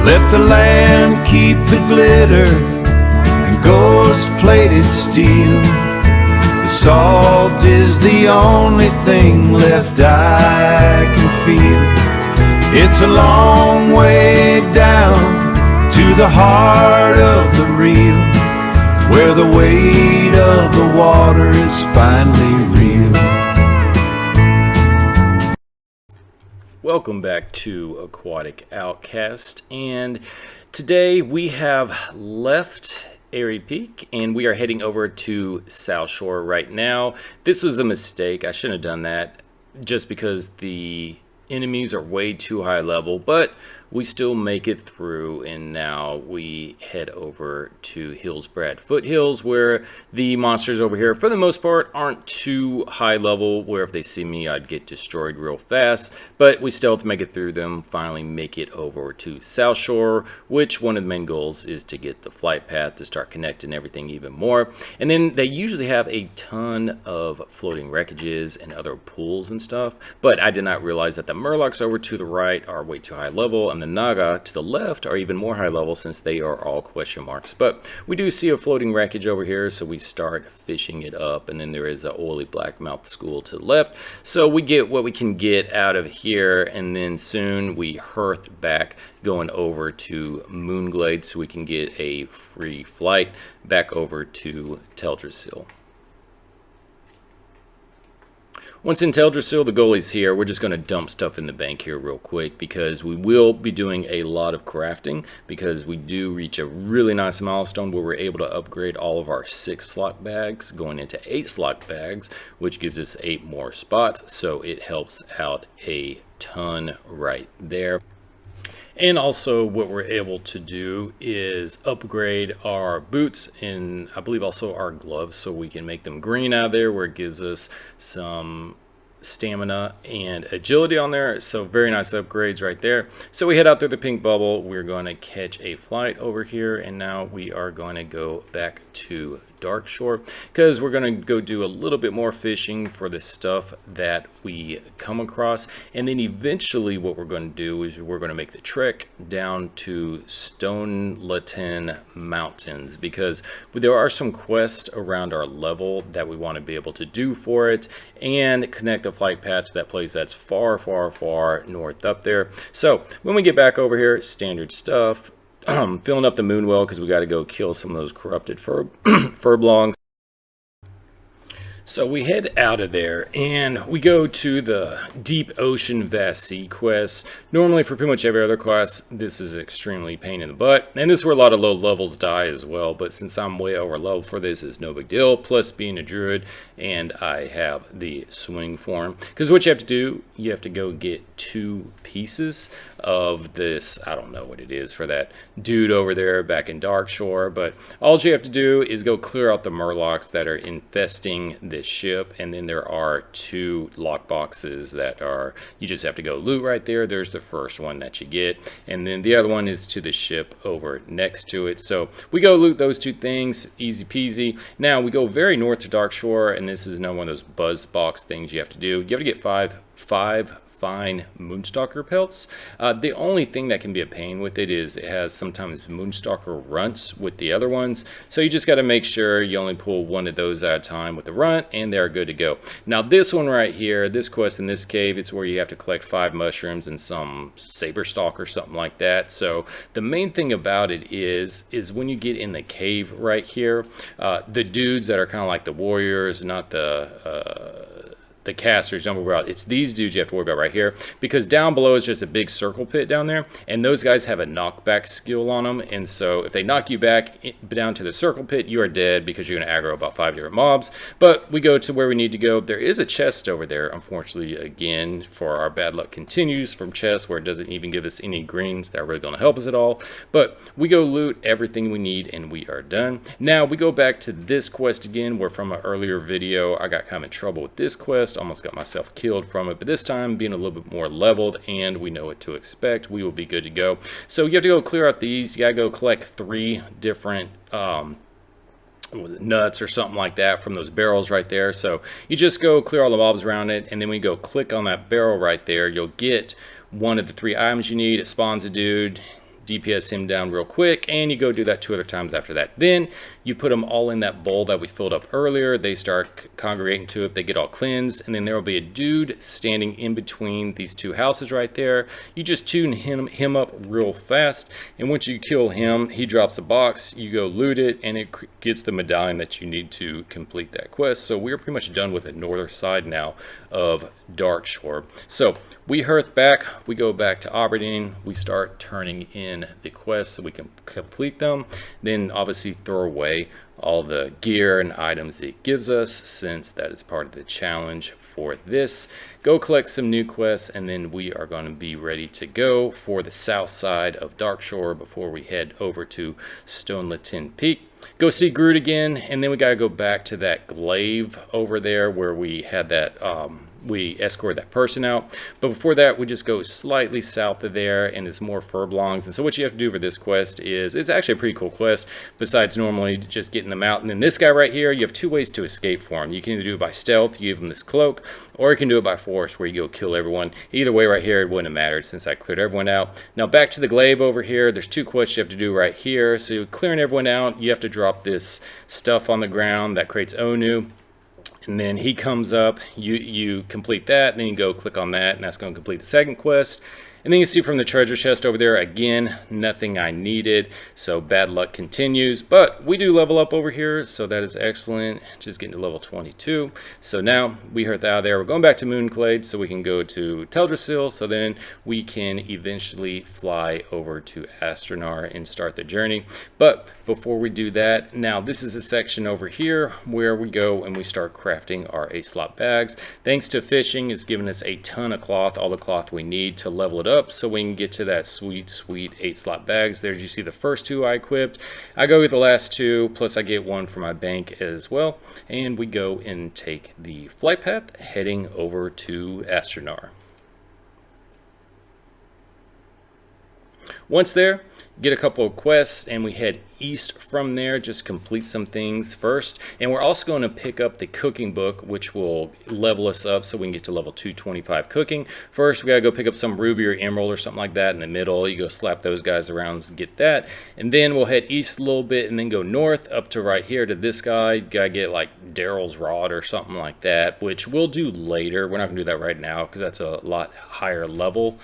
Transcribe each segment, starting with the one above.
Let the land keep the glitter and ghost-plated steel. The salt is the only thing left I can feel. It's a long way down to the heart of the reel, where the weight of the water is finally real. Welcome back to Aquatic Outcast, and today we have left Aquatic Peak and we are heading over to Southshore right now. This was a mistake. I shouldn't have done that just because the enemies are way too high level, but we still make it through, and now we head over to Hillsbrad Foothills, where the monsters over here for the most part aren't too high level, where if they see me I'd get destroyed real fast, but we still have to make it through them, finally make it over to Southshore, which one of the main goals is to get the flight path to start connecting everything even more. And then they usually have a ton of floating wreckages and other pools and stuff, but I did not realize that the Murlocs over to the right are way too high level, and the Naga to the left are even more high level since they are all question marks. But we do see a floating wreckage over here, so we start fishing it up, and then there is an oily blackmouth school to the left, so we get what we can get out of here, and then soon we hearth back going over to Moonglade so we can get a free flight back over to Teldrassil. Once in Teldrassil, the goalie's here. We're just going to dump stuff in the bank here real quick because we will be doing a lot of crafting, because we do reach a really nice milestone where we're able to upgrade all of our 6 slot bags going into 8 slot bags, which gives us 8 more spots, so it helps out a ton right there. And also what we're able to do is upgrade our boots and I believe also our gloves, so we can make them green out of there, where it gives us some stamina and agility on there. So very nice upgrades right there. So we head out through the pink bubble. We're going to catch a flight over here, and now we are going to go back to Darkshore because we're going to go do a little bit more fishing for the stuff that we come across, and then eventually what we're going to do is we're going to make the trek down to Stonetalon Mountains, because there are some quests around our level that we want to be able to do for it and connect the flight path to that place that's far north up there. So when we get back over here, standard stuff, filling up the moon well because we got to go kill some of those corrupted furblongs. So we head out of there and we go to the Deep Ocean Vast Sea quest. Normally for pretty much every other quest, this is extremely pain in the butt, and this is where a lot of low levels die as well, but since I'm way over level for this, it's no big deal, plus being a druid and I have the swing form. Because what you have to do, you have to go get 2 pieces of this, I don't know what it is for that dude over there back in Darkshore, but all you have to do is go clear out the Murlocs that are infesting this ship, and then there are 2 lock boxes that are, you just have to go loot right there. There's the first one that you get, and then the other one is to the ship over next to it. So we go loot those 2 things, easy peasy. Now we go very north to Darkshore, and this is another one of those buzz box things you have to do. You have to get five fine Moonstalker pelts. The only thing that can be a pain with it is it has sometimes Moonstalker runts with the other ones, so you just got to make sure you only pull 1 of those at a time with the runt, and they're good to go. Now this one right here, this quest in this cave, it's where you have to collect 5 mushrooms and some saber stalk or something like that. So the main thing about it is when you get in the cave right here, the dudes that are kind of like the warriors, not the casters, don't worry about. It's these dudes you have to worry about right here, because down below is just a big circle pit down there, and those guys have a knockback skill on them, and so if they knock you back down to the circle pit, you are dead because you're going to aggro about 5 different mobs. But we go to where we need to go. There is a chest over there, unfortunately, again, for our bad luck continues from chests where it doesn't even give us any greens that are really going to help us at all. But we go loot everything we need and we are done. Now we go back to this quest again, where from an earlier video I got kind of in trouble with this quest, almost got myself killed from it, but this time being a little bit more leveled and we know what to expect, we will be good to go. So you have to go clear out these. You gotta go collect 3 different nuts or something like that from those barrels right there. So you just go clear all the mobs around it, and then when you go click on that barrel right there, you'll get one of the 3 items you need. It spawns a dude, DPS him down real quick, and you go do that 2 other times after that. Then you put them all in that bowl that we filled up earlier. They start congregating to it, they get all cleansed, and then there will be a dude standing in between these 2 houses right there. You just tune him up real fast, and once you kill him, he drops a box, you go loot it, and it gets the medallion that you need to complete that quest. So we're pretty much done with the northern side now of Darkshore. So we hearth back, we go back to Aberdeen, we start turning in the quests so we can complete them, then obviously throw away all the gear and items it gives us, since that is part of the challenge for this. Go collect some new quests, and then we are going to be ready to go for the south side of Darkshore before we head over to Stonetalon Peak. Go see Druid again, and then we got to go back to that glaive over there where we had that we escort that person out. But before that, we just go slightly south of there, and it's more furblongs. And so what you have to do for this quest is, it's actually a pretty cool quest, besides normally just getting them out. And then this guy right here, you have 2 ways to escape for him. You can either do it by stealth, you give him this cloak, or you can do it by force, where you go kill everyone. Either way right here, it wouldn't have mattered since I cleared everyone out. Now back to the glaive over here, there's 2 quests you have to do right here. So clearing everyone out, you have to drop this stuff on the ground that creates Onu. And then he comes up, you complete that, and then you go click on that, and that's going to complete the second quest. And then you see from the treasure chest over there, again, nothing I needed, so bad luck continues. But we do level up over here, so that is excellent. Just getting to level 22. So now we hearth out of there. We're going back to Moonclade so we can go to Teldrassil, so then we can eventually fly over to Astronar and start the journey. But before we do that, now this is a section over here where we go and we start crafting our 8-slot bags. Thanks to fishing, it's given us a ton of cloth, all the cloth we need to level it up so we can get to that sweet 8-slot bags. There you see the first 2 I equipped. I go with the last 2, plus I get 1 for my bank as well, and we go and take the flight path heading over to Astronar. Once there, get a couple of quests, and we head east from there, just complete some things first. And we're also going to pick up the cooking book, which will level us up so we can get to level 225 cooking. First, we gotta go pick up some ruby or emerald or something like that in the middle. You go slap those guys around and get that. And then we'll head east a little bit and then go north up to right here to this guy. Gotta get like Daryl's Rod or something like that, which we'll do later. We're not gonna do that right now because that's a lot higher level.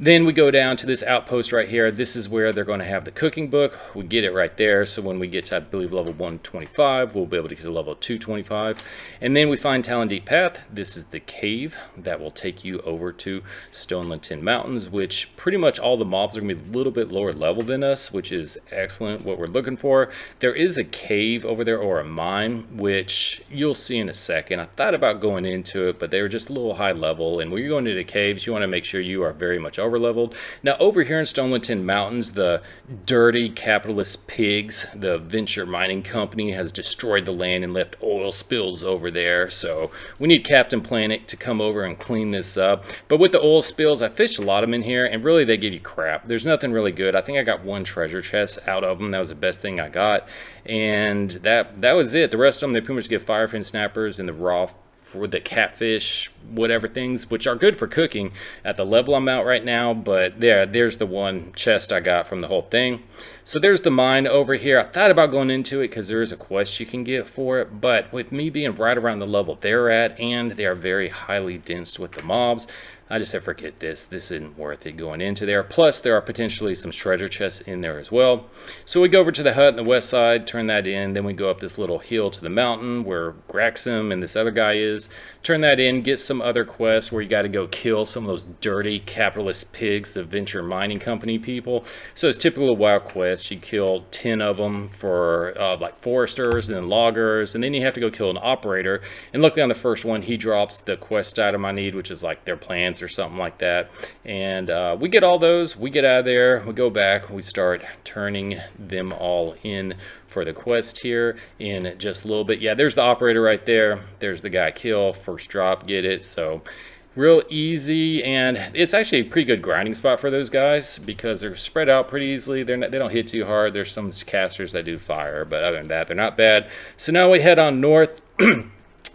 Then we go down to this outpost right here. This is where they're going to have the cooking book. We get it right there. So when we get to, I believe, level 125, we'll be able to get to level 225. And then we find Talon Deep Path. This is the cave that will take you over to Stonetalon Mountains, which pretty much all the mobs are going to be a little bit lower level than us, which is excellent, what we're looking for. There is a cave over there, or a mine, which you'll see in a second. I thought about going into it, but they were just a little high level. And when you're going into caves, you want to make sure you are very much over leveled. Now over here in Stonetalon Mountains, the dirty capitalist pigs, the venture mining company, has destroyed the land and left oil spills over there. So we need Captain Planet to come over and clean this up. But with the oil spills, I fished a lot of them in here, and really they give you crap. There's nothing really good. I think I got 1 treasure chest out of them. That was the best thing I got, and that was it. The rest of them, they pretty much get firefin snappers and the raw for the catfish, whatever things, which are good for cooking at the level I'm at right now. But there's the 1 chest I got from the whole thing. So there's the mine over here. I thought about going into it because there is a quest you can get for it, but with me being right around the level they're at, and they are very highly dense with the mobs, I just said forget this. This isn't worth it going into there. Plus, there are potentially some treasure chests in there as well. So we go over to the hut on the west side, turn that in. Then we go up this little hill to the mountain where Graxum and this other guy is. Turn that in, get some other quests where you got to go kill some of those dirty capitalist pigs, the venture mining company people. So it's typical of WoW quests. You kill 10 of them for like foresters and then loggers. And then you have to go kill an operator. And luckily on the first one, he drops the quest item I need, which is like their plans or something like that. And we get all those, we get out of there, we go back, we start turning them all in for the quest here in just a little bit. Yeah, there's the operator right there. There's the guy kill, first drop, get it. So real easy, and it's actually a pretty good grinding spot for those guys because they're spread out pretty easily. They don't hit too hard. There's some casters that do fire, but other than that, they're not bad. So now we head on north.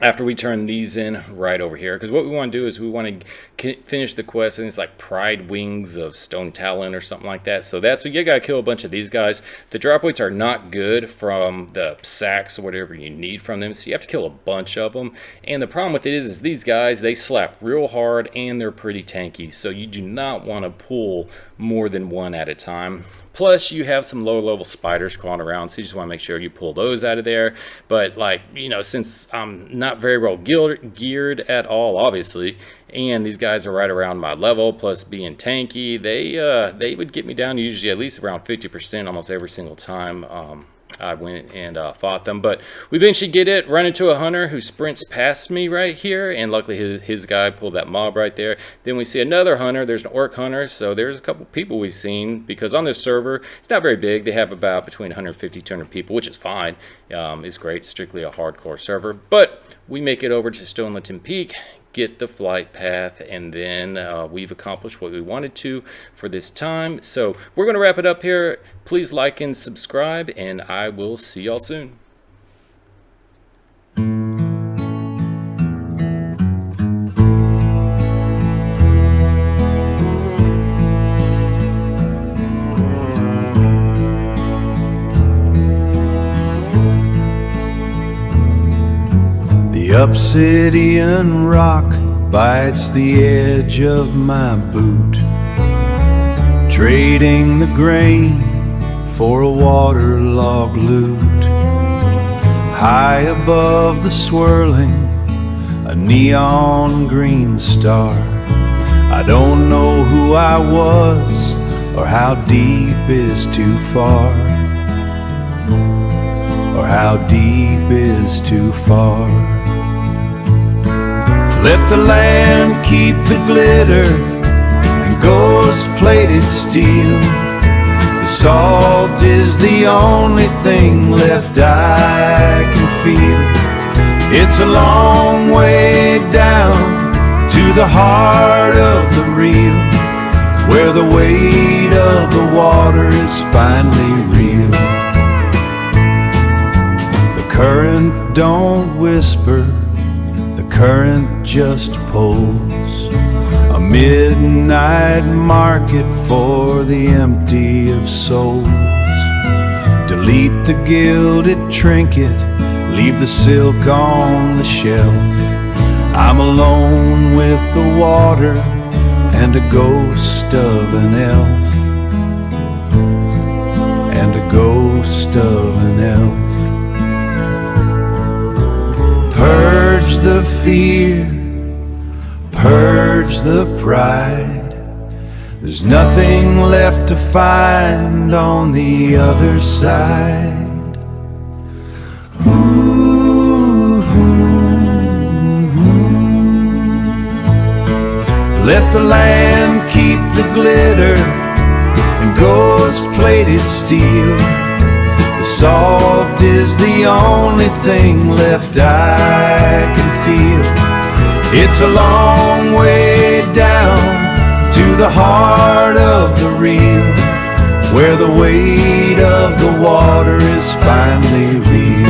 after we turn these in right over here, because what we want to do is we want to finish the quest, and it's like Pride Wings of Stonetalon or something like that. So that's, so you gotta kill a bunch of these guys. The drop weights are not good from the sacks or whatever you need from them, so you have to kill a bunch of them. And the problem with it is these guys, they slap real hard and they're pretty tanky, so you do not want to pull more than one at a time. Plus, you have some low-level spiders crawling around, so you just want to make sure you pull those out of there. But, like, you know, since I'm not very well geared at all, obviously, and these guys are right around my level, plus being tanky, they would get me down usually at least around 50% almost every single time I went and fought them. But we eventually get it, run into a hunter who sprints past me right here, and luckily his guy pulled that mob right there. Then we see another hunter. There's an orc hunter, so there's a couple people we've seen, because on this server, it's not very big. They have about between 150 to 200 people, which is fine. It's great, strictly a hardcore server. But we make it over to Stonetalon Peak, get the flight path, and then we've accomplished what we wanted to for this time. So we're going to wrap it up here. Please like and subscribe, and I will see y'all soon. The obsidian rock bites the edge of my boot, trading the grain for a waterlogged loot. High above the swirling, a neon green star. I don't know who I was or how deep is too far, or how deep is too far. Let the land keep the glitter and ghost-plated steel. The salt is the only thing left I can feel. It's a long way down to the heart of the real, where the weight of the water is finally real. The current don't whisper, the current just pulls. A midnight market for the empty of souls. Delete the gilded trinket, leave the silk on the shelf. I'm alone with the water and a ghost of an elf, and a ghost of an elf. Purge the fear, purge the pride. There's nothing left to find on the other side. Ooh. Let the land keep the glitter and ghost-plated steel. The salt is the only thing left I can feel. It's a long way down to the heart of the real, where the weight of the water is finally real.